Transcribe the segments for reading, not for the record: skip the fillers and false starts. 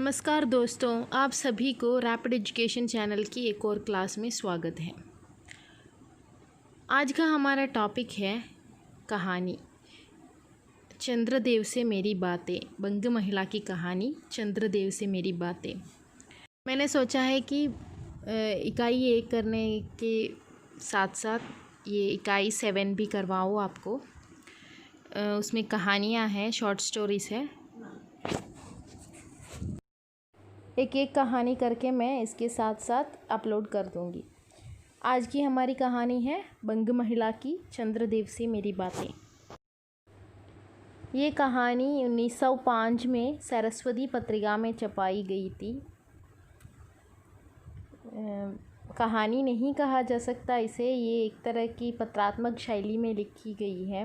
नमस्कार दोस्तों, आप सभी को रैपिड एजुकेशन चैनल की एक और क्लास में स्वागत है। आज का हमारा टॉपिक है कहानी चंद्रदेव से मेरी बातें। बंग महिला की कहानी चंद्रदेव से मेरी बातें। मैंने सोचा है कि इकाई 1 करने के साथ साथ ये इकाई 7 भी करवाऊँ आपको। उसमें कहानियाँ हैं, शॉर्ट स्टोरीज़ है। एक एक कहानी करके मैं इसके साथ साथ अपलोड कर दूंगी। आज की हमारी कहानी है बंग महिला की चंद्रदेव से मेरी बातें। ये कहानी 1905 में सरस्वती पत्रिका में छपाई गई थी। कहानी नहीं कहा जा सकता इसे, ये एक तरह की पत्रात्मक शैली में लिखी गई है।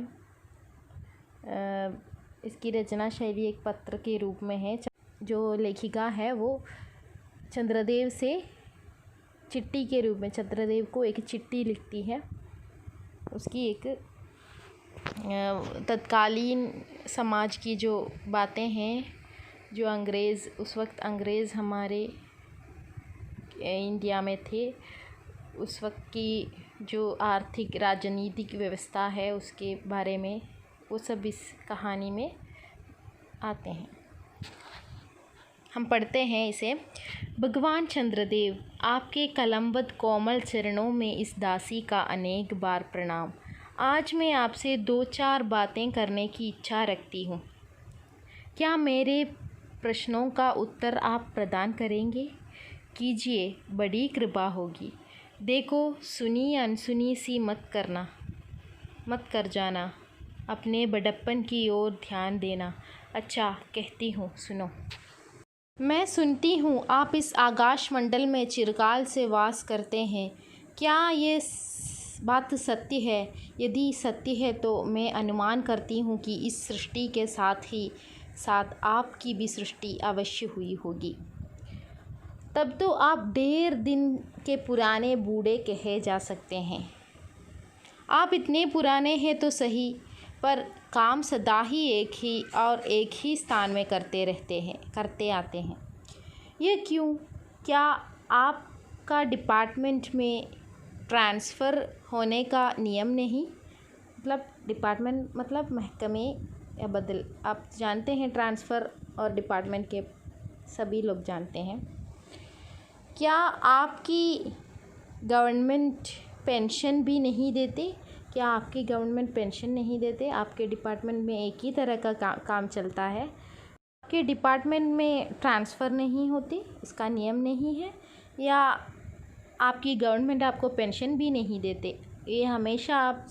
इसकी रचना शैली एक पत्र के रूप में है। जो लेखिका है वो चंद्रदेव से चिट्ठी के रूप में चंद्रदेव को एक चिट्ठी लिखती है। उसकी एक तत्कालीन समाज की जो बातें हैं, जो उस वक्त अंग्रेज़ हमारे इंडिया में थे, उस वक्त की जो आर्थिक राजनीतिक व्यवस्था है उसके बारे में वो सब इस कहानी में आते हैं। हम पढ़ते हैं इसे। भगवान चंद्रदेव, आपके कलमबद्ध कोमल चरणों में इस दासी का अनेक बार प्रणाम। आज मैं आपसे 2-4 बातें करने की इच्छा रखती हूँ। क्या मेरे प्रश्नों का उत्तर आप प्रदान करेंगे? कीजिए, बड़ी कृपा होगी। देखो, सुनी अनसुनी सी मत कर जाना। अपने बड़प्पन की ओर ध्यान देना। अच्छा, कहती हूँ, सुनो। मैं सुनती हूँ आप इस आकाश मंडल में चिरकाल से वास करते हैं। क्या ये बात सत्य है? यदि सत्य है तो मैं अनुमान करती हूँ कि इस सृष्टि के साथ ही साथ आपकी भी सृष्टि अवश्य हुई होगी। तब तो आप ढेर दिन के पुराने बूढ़े कहे जा सकते हैं। आप इतने पुराने हैं तो सही, पर काम सदा ही एक ही स्थान में करते आते हैं। ये क्यों? क्या आपका डिपार्टमेंट में ट्रांसफ़र होने का नियम नहीं? डिपार्टमेंट मतलब महकमे या बदल। आप जानते हैं ट्रांसफ़र और डिपार्टमेंट के सभी लोग जानते हैं। क्या आपकी गवर्नमेंट पेंशन भी नहीं देते? क्या आपकी गवर्नमेंट पेंशन नहीं देते? आपके डिपार्टमेंट में एक ही तरह का काम चलता है। आपके डिपार्टमेंट में ट्रांसफ़र नहीं होती, इसका नियम नहीं है, या आपकी गवर्नमेंट आपको पेंशन भी नहीं देते। ये हमेशा आप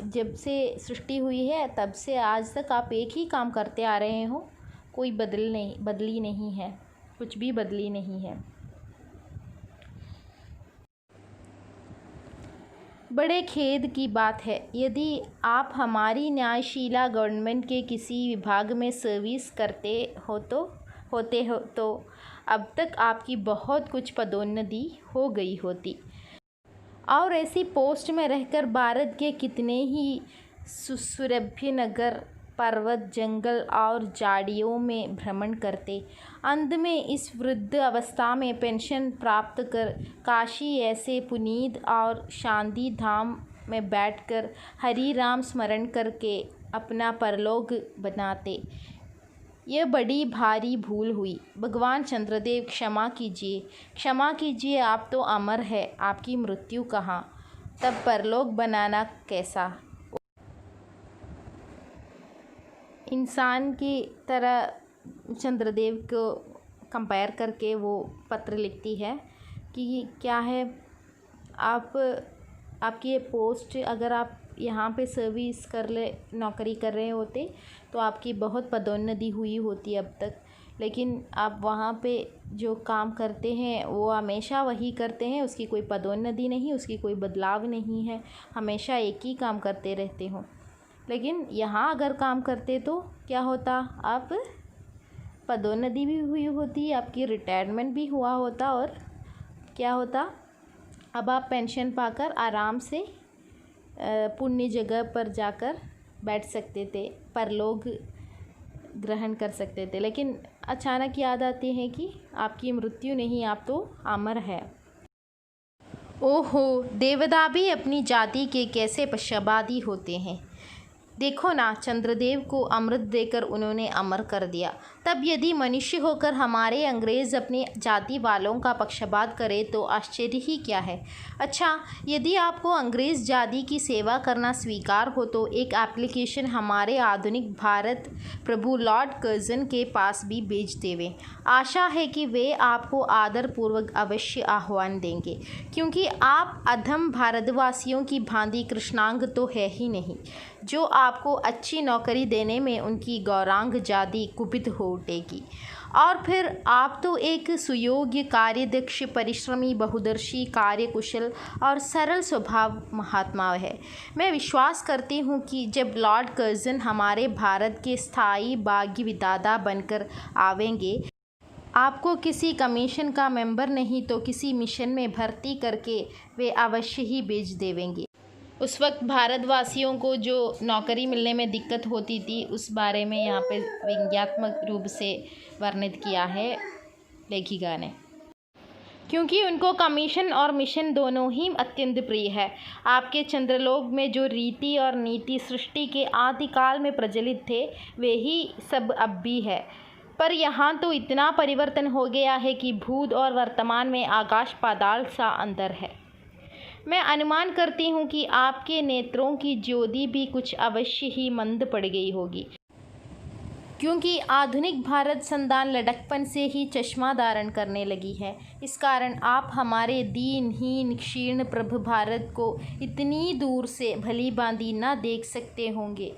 जब से सृष्टि हुई है तब से आज तक आप एक ही काम करते आ रहे हो। कोई बदली नहीं है, कुछ भी बदली नहीं है। बड़े खेद की बात है, यदि आप हमारी न्यायशीला गवर्नमेंट के किसी विभाग में सर्विस होते हो तो अब तक आपकी बहुत कुछ पदोन्नति हो गई होती और ऐसी पोस्ट में रहकर भारत के कितने ही सुरभ्य नगर, पर्वत, जंगल और झाड़ियों में भ्रमण करते। अंत में इस वृद्ध अवस्था में पेंशन प्राप्त कर काशी ऐसे पुनीत और शांति धाम में बैठकर हरि राम स्मरण करके अपना परलोक बनाते। यह बड़ी भारी भूल हुई। भगवान चंद्रदेव, क्षमा कीजिए। आप तो अमर है, आपकी मृत्यु कहाँ? तब परलोक बनाना कैसा? इंसान की तरह चंद्रदेव को कंपेयर करके वो पत्र लिखती है कि क्या है, आपकी ये पोस्ट, अगर आप यहाँ पे नौकरी कर रहे होते तो आपकी बहुत पदोन्नति हुई होती अब तक। लेकिन आप वहाँ पे जो काम करते हैं वो हमेशा वही करते हैं, उसकी कोई पदोन्नति नहीं, उसकी कोई बदलाव नहीं है, हमेशा एक ही काम करते रहते हो। लेकिन यहाँ अगर काम करते तो क्या होता? आप पदोन्नति भी हुई होती, आपकी रिटायरमेंट भी हुआ होता, और क्या होता? अब आप पेंशन पाकर आराम से पुण्य जगह पर जाकर बैठ सकते थे, परलोक ग्रहण कर सकते थे। लेकिन अचानक याद आते हैं कि आपकी मृत्यु नहीं, आप तो अमर है। ओहो, देवता भी अपनी जाति के कैसे पश्चातापी होते हैं। देखो ना, चंद्रदेव को अमृत देकर उन्होंने अमर कर दिया। तब यदि मनुष्य होकर हमारे अंग्रेज़ अपनी जाति वालों का पक्षपात करे तो आश्चर्य ही क्या है। अच्छा, यदि आपको अंग्रेज़ जाति की सेवा करना स्वीकार हो तो एक एप्लीकेशन हमारे आधुनिक भारत प्रभु लॉर्ड कर्जन के पास भी भेज देवें। आशा है कि वे आपको आदरपूर्वक अवश्य आह्वान देंगे, क्योंकि आप अधम भारतवासियों की भांति कृष्णांग तो है ही नहीं, जो आपको अच्छी नौकरी देने में उनकी गौरांग जाति कुपित हो उठेगी। और फिर आप तो एक सुयोग्य, कार्यदक्ष, परिश्रमी, बहुदर्शी, कार्यकुशल और सरल स्वभाव महात्मा है। मैं विश्वास करती हूँ कि जब लॉर्ड कर्जन हमारे भारत के स्थायी भाग्य विधाता बनकर आवेंगे, आपको किसी कमीशन का मेंबर नहीं तो किसी मिशन में भर्ती करके वे अवश्य ही भेज देवेंगे। उस वक्त भारतवासियों को जो नौकरी मिलने में दिक्कत होती थी, उस बारे में यहाँ पे व्यंग्यात्मक रूप से वर्णित किया है लेखिका ने, क्योंकि उनको कमीशन और मिशन दोनों ही अत्यंत प्रिय है। आपके चंद्रलोक में जो रीति और नीति सृष्टि के आदिकाल में प्रचलित थे, वे ही सब अब भी है। पर यहाँ तो इतना परिवर्तन हो गया है कि भूत और वर्तमान में आकाश पाताल सा अंतर है। मैं अनुमान करती हूँ कि आपके नेत्रों की ज्योति भी कुछ अवश्य ही मंद पड़ गई होगी, क्योंकि आधुनिक भारत संतान लड़कपन से ही चश्मा धारण करने लगी है। इस कारण आप हमारे दीनहीन क्षीण प्रभ भारत को इतनी दूर से भली भांति न देख सकते होंगे।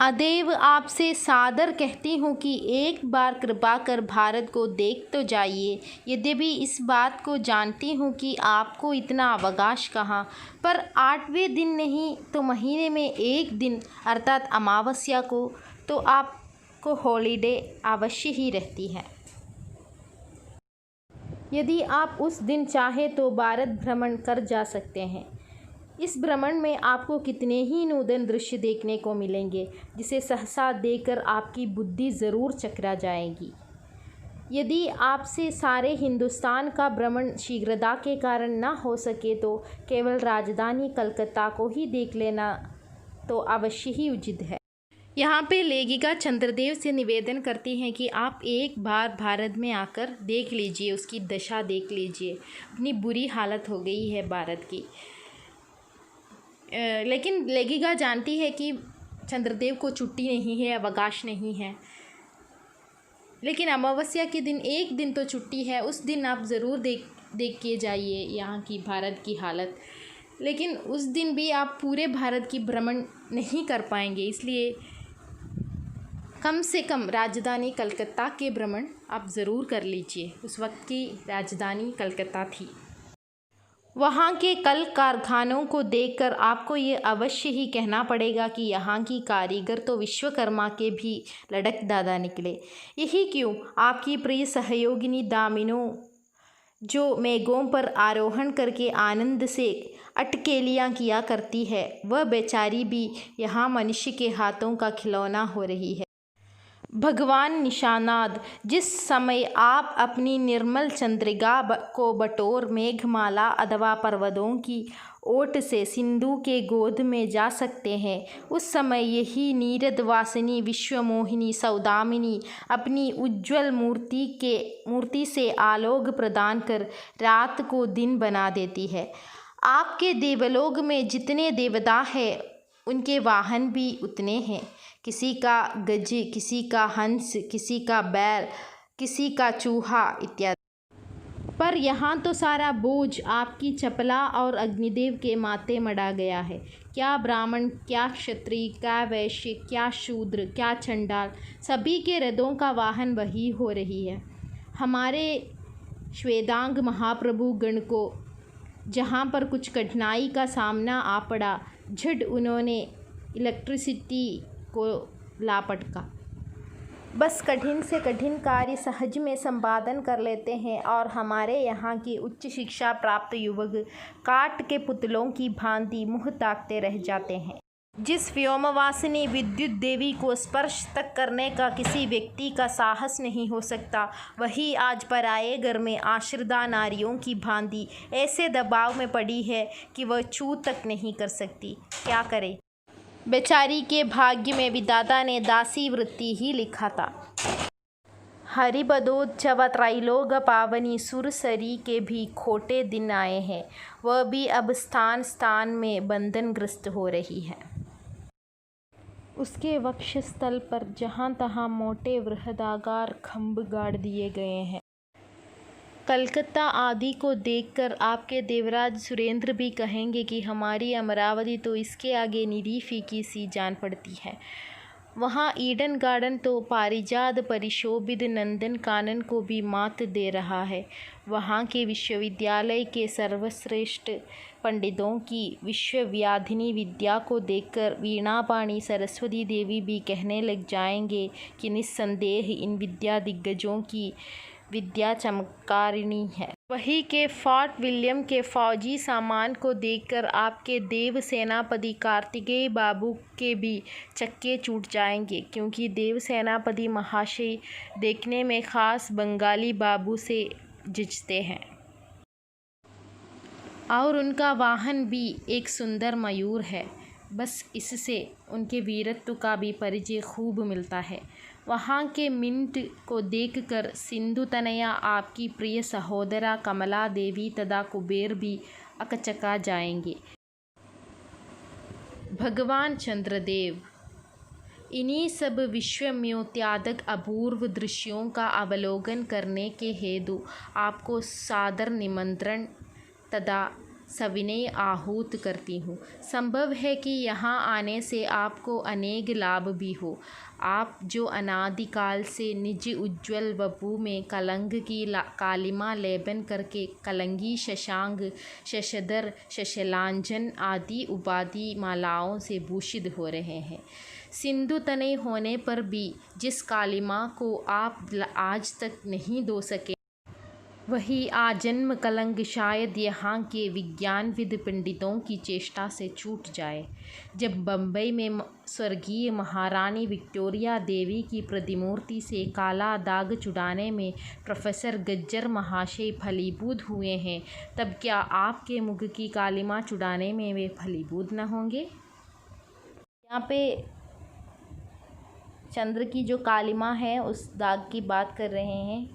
अतएव आपसे सादर कहती हूँ कि एक बार कृपा कर भारत को देख तो जाइए। यद्यपि इस बात को जानती हूँ कि आपको इतना अवकाश कहाँ, पर 8वें दिन नहीं तो महीने में एक दिन अर्थात अमावस्या को तो आपको हॉलीडे अवश्य ही रहती है। यदि आप उस दिन चाहे तो भारत भ्रमण कर जा सकते हैं। इस भ्रमण में आपको कितने ही नूतन दृश्य देखने को मिलेंगे, जिसे सहसा देखकर आपकी बुद्धि ज़रूर चकरा जाएगी। यदि आपसे सारे हिंदुस्तान का भ्रमण शीघ्रता के कारण न हो सके तो केवल राजधानी कलकत्ता को ही देख लेना तो अवश्य ही उचित है। यहाँ पे लेखिका चंद्रदेव से निवेदन करती हैं कि आप एक बार भारत में आकर देख लीजिए, उसकी दशा देख लीजिए। इतनी बुरी हालत हो गई है भारत की। लेकिन लेखिका जानती है कि चंद्रदेव को छुट्टी नहीं है, अवकाश नहीं है, लेकिन अमावस्या के दिन एक दिन तो छुट्टी है। उस दिन आप ज़रूर देख के जाइए यहाँ की भारत की हालत। लेकिन उस दिन भी आप पूरे भारत की भ्रमण नहीं कर पाएंगे, इसलिए कम से कम राजधानी कलकत्ता के भ्रमण आप ज़रूर कर लीजिए। उस वक्त की राजधानी कलकत्ता थी। वहाँ के कल कारखानों को देखकर आपको ये अवश्य ही कहना पड़ेगा कि यहाँ की कारीगर तो विश्वकर्मा के भी लड़क दादा निकले। यही क्यों आपकी प्रिय सहयोगिनी दामिनो, जो मेघों पर आरोहण करके आनंद से अटकेलियाँ किया करती है, वह बेचारी भी यहाँ मनुष्य के हाथों का खिलौना हो रही है। भगवान निशानाद, जिस समय आप अपनी निर्मल चंद्रिका को बटोर मेघमाला अथवा पर्वतों की ओट से सिंधु के गोद में जा सकते हैं, उस समय यही नीरद वासिनी विश्वमोहिनी सौदामिनी अपनी उज्ज्वल मूर्ति से आलोक प्रदान कर रात को दिन बना देती है। आपके देवलोक में जितने देवता हैं, उनके वाहन भी उतने हैं। किसी का गज, किसी का हंस, किसी का बैल, किसी का चूहा इत्यादि। पर यहाँ तो सारा बोझ आपकी चपला और अग्निदेव के माथे मढ़ा गया है। क्या ब्राह्मण, क्या क्षत्रिय, क्या वैश्य, क्या शूद्र, क्या चंडाल, सभी के रथों का वाहन वही हो रही है। हमारे श्वेतांग महाप्रभु गण को जहाँ पर कुछ कठिनाई का सामना आ पड़ा, झट उन्होंने इलेक्ट्रिसिटी को लापटका। बस कठिन से कठिन कार्य सहज में संपादन कर लेते हैं और हमारे यहाँ की उच्च शिक्षा प्राप्त युवक काठ के पुतलों की भांति मुँह ताकते रह जाते हैं। जिस व्योमवासिनी विद्युत देवी को स्पर्श तक करने का किसी व्यक्ति का साहस नहीं हो सकता, वही आज पराये घर में आश्रिता नारियों की भांति ऐसे दबाव में पड़ी है कि वह छू तक नहीं कर सकती। क्या करे? बेचारी के भाग्य में विधाता ने दासी वृत्ति ही लिखा था। हरिपदोत्सव त्रैलोक पावनी सुरसरी के भी खोटे दिन आए हैं। वह भी अब स्थान स्थान में बंधनग्रस्त हो रही है। उसके वक्षस्थल पर जहाँ तहाँ मोटे वृहदाकार खंभ गाड़ दिए गए हैं। कलकत्ता आदि को देखकर आपके देवराज सुरेंद्र भी कहेंगे कि हमारी अमरावती तो इसके आगे निरी फीकी सी जान पड़ती है। वहाँ ईडन गार्डन तो पारिजात परिशोभित नंदन कानन को भी मात दे रहा है। वहाँ के विश्वविद्यालय के सर्वश्रेष्ठ पंडितों की विश्वव्याधिनी विद्या को देखकर वीणापाणी सरस्वती देवी भी कहने लग जाएंगे कि निस्संदेह इन विद्या दिग्गजों की विद्या चमत्कारिणी है। वही के फोर्ट विलियम के फौजी सामान को देखकर आपके देव सेनापति कार्तिकेय बाबू के भी चक्के छूट जाएंगे, क्योंकि देव सेनापति महाशय देखने में खास बंगाली बाबू से जचते हैं। और उनका वाहन भी एक सुंदर मयूर है। बस इससे उनके वीरत्व का भी परिचय खूब मिलता है। वहाँ के मिंट को देखकर सिंधु तनया आपकी प्रिय सहोदरा कमला देवी तथा कुबेर भी अकचका जाएंगे। भगवान चंद्रदेव इन्हीं सब विश्वम्योत्यादक अपूर्व दृश्यों का अवलोकन करने के हेतु आपको सादर निमंत्रण तथा सविनय आहूत करती हूँ। संभव है कि यहाँ आने से आपको अनेक लाभ भी हो। आप जो अनादिकाल से निज उज्ज्वल वपु में कलंक की कालिमा लेपन करके कलंगी, शशांक, शशधर, शशलांजन आदि उपाधि मालाओं से भूषित हो रहे हैं, सिंधु तनय होने पर भी जिस कालिमा को आप आज तक नहीं धो सके, वही आजन्म कलंक शायद यहाँ के विज्ञानविद पंडितों की चेष्टा से छूट जाए। जब बम्बई में स्वर्गीय महारानी विक्टोरिया देवी की प्रतिमूर्ति से काला दाग छुड़ाने में प्रोफेसर गज्जर महाशय फलीभूत हुए हैं, तब क्या आपके मुख की कालिमा छुड़ाने में वे फलीभूत न होंगे? यहाँ पे चंद्र की जो कालिमा है उस दाग की बात कर रहे हैं।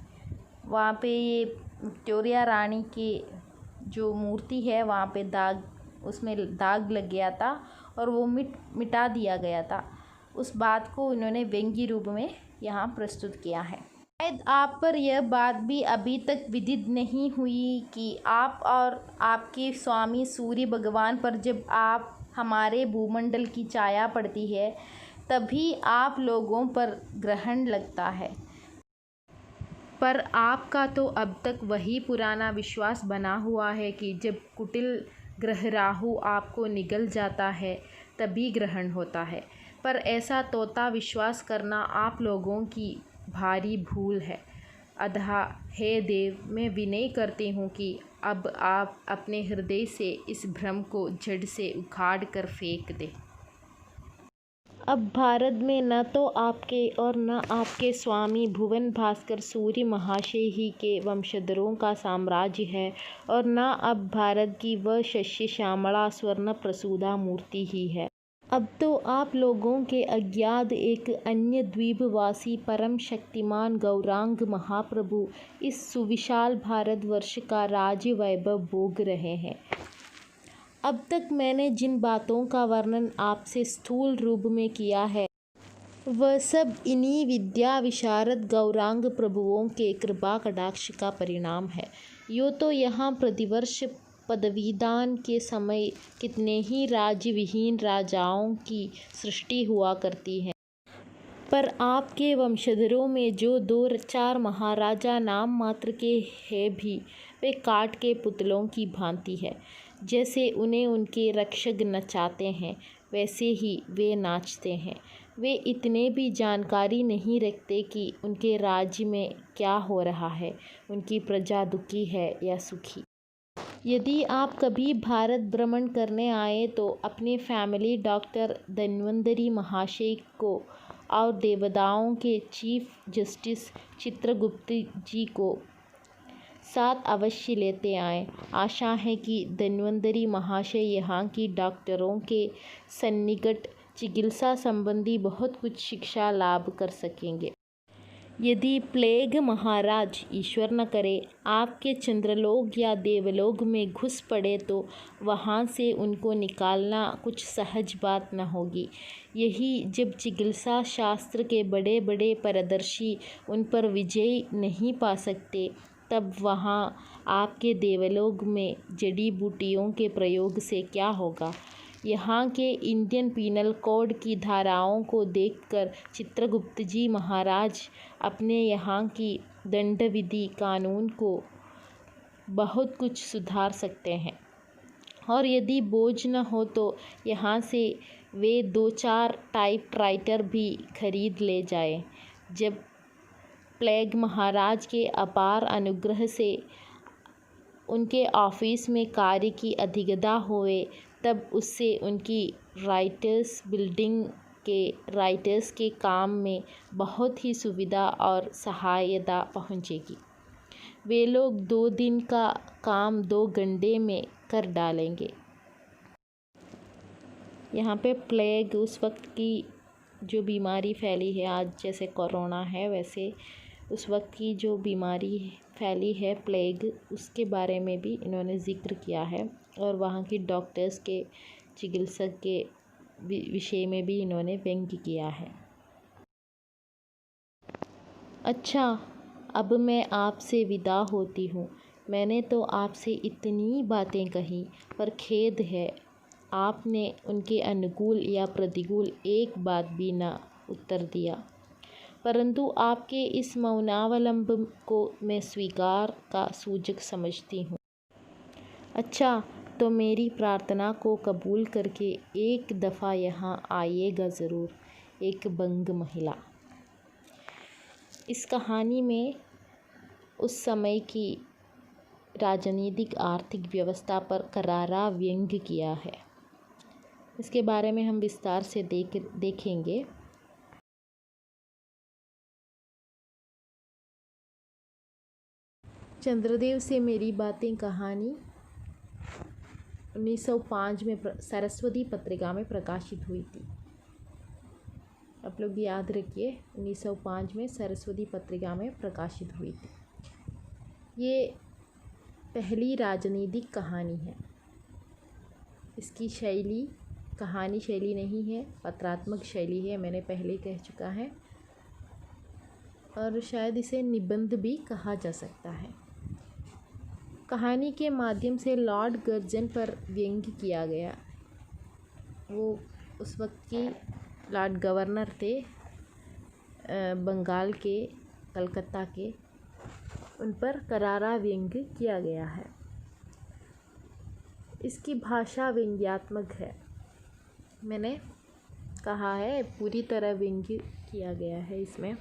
वहाँ पे ये विक्टोरिया रानी की जो मूर्ति है वहाँ पे दाग, उसमें दाग लग गया था और वो मिटा दिया गया था। उस बात को इन्होंने व्यंग्य रूप में यहाँ प्रस्तुत किया है। शायद आप पर यह बात भी अभी तक विदित नहीं हुई कि आप और आपके स्वामी सूर्य भगवान पर जब आप हमारे भूमंडल की छाया पड़ती है तभी आप लोगों पर ग्रहण लगता है। पर आपका तो अब तक वही पुराना विश्वास बना हुआ है कि जब कुटिल ग्रह राहु आपको निगल जाता है तभी ग्रहण होता है। पर ऐसा तोता विश्वास करना आप लोगों की भारी भूल है। अतः हे देव, मैं विनय करती हूँ कि अब आप अपने हृदय से इस भ्रम को जड़ से उखाड़ कर फेंक दें। अब भारत में न तो आपके और न आपके स्वामी भुवन भास्कर सूर्य महाशय ही के वंशधरों का साम्राज्य है और न अब भारत की वह शस्य श्यामला स्वर्ण प्रसूदा मूर्ति ही है। अब तो आप लोगों के अज्ञात एक अन्य द्वीपवासी परम शक्तिमान गौरांग महाप्रभु इस सुविशाल भारतवर्ष का राज्य वैभव भोग रहे हैं। अब तक मैंने जिन बातों का वर्णन आपसे स्थूल रूप में किया है वह सब इन्हीं विद्या विशारद गौरांग प्रभुओं के कृपा कटाक्ष का परिणाम है। यूँ तो यहाँ प्रतिवर्ष पदवीदान के समय कितने ही राज्य विहीन राजाओं की सृष्टि हुआ करती है, पर आपके वंशधरों में जो 2-4 महाराजा नाम मात्र के हैं भी वे काठ के पुतलों की भांति है। जैसे उन्हें उनके रक्षक नचाते हैं वैसे ही वे नाचते हैं। वे इतने भी जानकारी नहीं रखते कि उनके राज्य में क्या हो रहा है, उनकी प्रजा दुखी है या सुखी। यदि आप कभी भारत भ्रमण करने आए तो अपने फैमिली डॉक्टर धन्वंतरी महाशय को और देवदाओं के चीफ जस्टिस चित्रगुप्त जी को साथ अवश्य लेते आएं। आशा है कि धन्वंतरी महाशय यहाँ की डॉक्टरों के सन्निकट चिकित्सा संबंधी बहुत कुछ शिक्षा लाभ कर सकेंगे। यदि प्लेग महाराज ईश्वर न करे आपके चंद्रलोक या देवलोक में घुस पड़े तो वहाँ से उनको निकालना कुछ सहज बात न होगी। यही जब चिकित्सा शास्त्र के बड़े बड़े पारदर्शी उन पर विजय नहीं पा सकते, तब वहाँ आपके देवलोक में जड़ी बूटियों के प्रयोग से क्या होगा। यहाँ के इंडियन पीनल कोड की धाराओं को देखकर चित्रगुप्त जी महाराज अपने यहाँ की दंड विधि कानून को बहुत कुछ सुधार सकते हैं। और यदि बोझ न हो तो यहाँ से वे 2-4 टाइपराइटर भी खरीद ले जाएं। जब प्लेग महाराज के अपार अनुग्रह से उनके ऑफिस में कार्य की अधिगता हुए, तब उससे उनकी राइटर्स बिल्डिंग के राइटर्स के काम में बहुत ही सुविधा और सहायता पहुंचेगी। वे लोग 2 दिन का काम 2 घंटे में कर डालेंगे। यहाँ पे प्लेग उस वक्त की जो बीमारी फैली है, आज जैसे कोरोना है वैसे उस वक्त की जो बीमारी फैली है प्लेग, उसके बारे में भी इन्होंने ज़िक्र किया है और वहाँ की डॉक्टर्स के चिकित्सक के विषय में भी इन्होंने व्यंग्य किया है। अच्छा, अब मैं आपसे विदा होती हूँ। मैंने तो आपसे इतनी बातें कही, पर खेद है आपने उनके अनुकूल या प्रतिकूल एक बात भी ना उत्तर दिया। परंतु आपके इस मौनावलंब को मैं स्वीकार का सूचक समझती हूँ। अच्छा, तो मेरी प्रार्थना को कबूल करके एक दफ़ा यहाँ आइएगा ज़रूर। एक बंग महिला। इस कहानी में उस समय की राजनीतिक आर्थिक व्यवस्था पर करारा व्यंग्य किया है। इसके बारे में हम विस्तार से देखेंगे। चंद्रदेव से मेरी बातें कहानी 1905 में सरस्वती पत्रिका में प्रकाशित हुई थी। आप लोग याद रखिए, 1905 में सरस्वती पत्रिका में प्रकाशित हुई थी। ये पहली राजनीतिक कहानी है। इसकी शैली कहानी शैली नहीं है, पत्रात्मक शैली है, मैंने पहले कह चुका है। और शायद इसे निबंध भी कहा जा सकता है। कहानी के माध्यम से लॉर्ड कर्जन पर व्यंग्य किया गया। वो उस वक्त की लॉर्ड गवर्नर थे बंगाल के, कलकत्ता के, उन पर करारा व्यंग्य किया गया है। इसकी भाषा व्यंग्यात्मक है। मैंने कहा है पूरी तरह व्यंग्य किया गया है। इसमें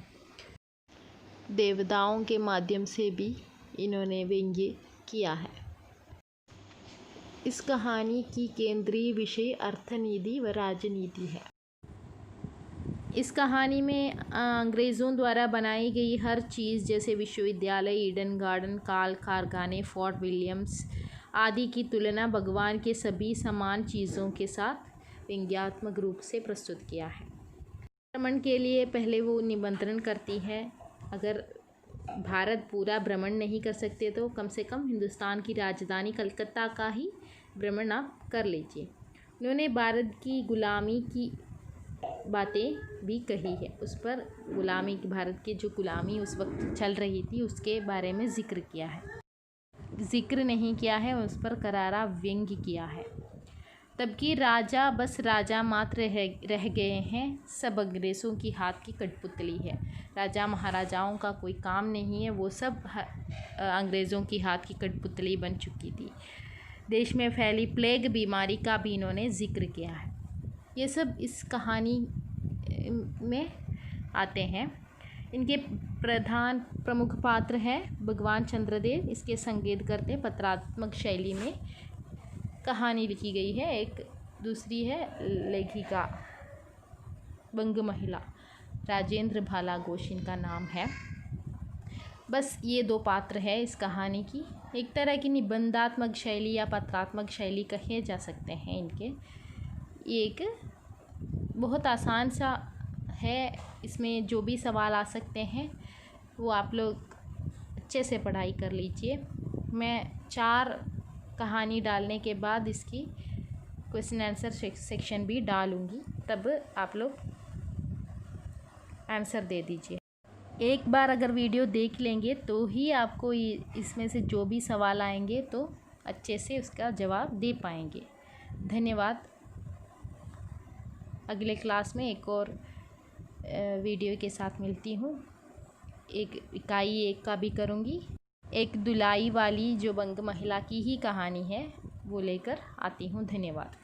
देवताओं के माध्यम से भी इन्होंने व्यंग्य किया है। इस कहानी की केंद्रीय विषय अर्थनीति व राजनीति है। इस कहानी में अंग्रेज़ों द्वारा बनाई गई हर चीज़, जैसे विश्वविद्यालय, ईडन गार्डन, काल कारखाने, फोर्ट विलियम्स आदि की तुलना भगवान के सभी समान चीज़ों के साथ व्यंग्यात्मक रूप से प्रस्तुत किया है। भ्रमण के लिए पहले वो निमंत्रण करती है। अगर भारत पूरा भ्रमण नहीं कर सकते तो कम से कम हिंदुस्तान की राजधानी कलकत्ता का ही भ्रमण आप कर लीजिए। उन्होंने भारत की गुलामी की बातें भी कही है। उस पर गुलामी की, भारत की जो गुलामी उस वक्त चल रही थी उसके बारे में ज़िक्र किया है। ज़िक्र नहीं किया है, उस पर करारा व्यंग्य किया है। तब कि राजा बस राजा मात्र रह गए हैं, सब अंग्रेज़ों की हाथ की कठपुतली है। राजा महाराजाओं का कोई काम नहीं है, वो सब अंग्रेज़ों की हाथ की कठपुतली बन चुकी थी। देश में फैली प्लेग बीमारी का भी इन्होंने ज़िक्र किया है। ये सब इस कहानी में आते हैं। इनके प्रधान प्रमुख पात्र हैं भगवान चंद्रदेव। इसके संकेत करते पत्रात्मक शैली में कहानी लिखी गई है। एक दूसरी है लेखिका बंग महिला राजेंद्र भाला घोष इनका नाम है। बस ये दो पात्र है इस कहानी की। एक तरह की निबंधात्मक शैली या पत्रात्मक शैली कहे जा सकते हैं इनके। ये एक बहुत आसान सा है, इसमें जो भी सवाल आ सकते हैं वो आप लोग अच्छे से पढ़ाई कर लीजिए। मैं 4 कहानी डालने के बाद इसकी क्वेश्चन आंसर सेक्शन भी डालूँगी, तब आप लोग आंसर दे दीजिए। एक बार अगर वीडियो देख लेंगे तो ही आपको इसमें से जो भी सवाल आएंगे तो अच्छे से उसका जवाब दे पाएंगे। धन्यवाद। अगले क्लास में एक और वीडियो के साथ मिलती हूँ। एक इकाई 1 का भी करूँगी। एक दुलाई वाली जो बंग महिला की ही कहानी है वो लेकर आती हूँ। धन्यवाद।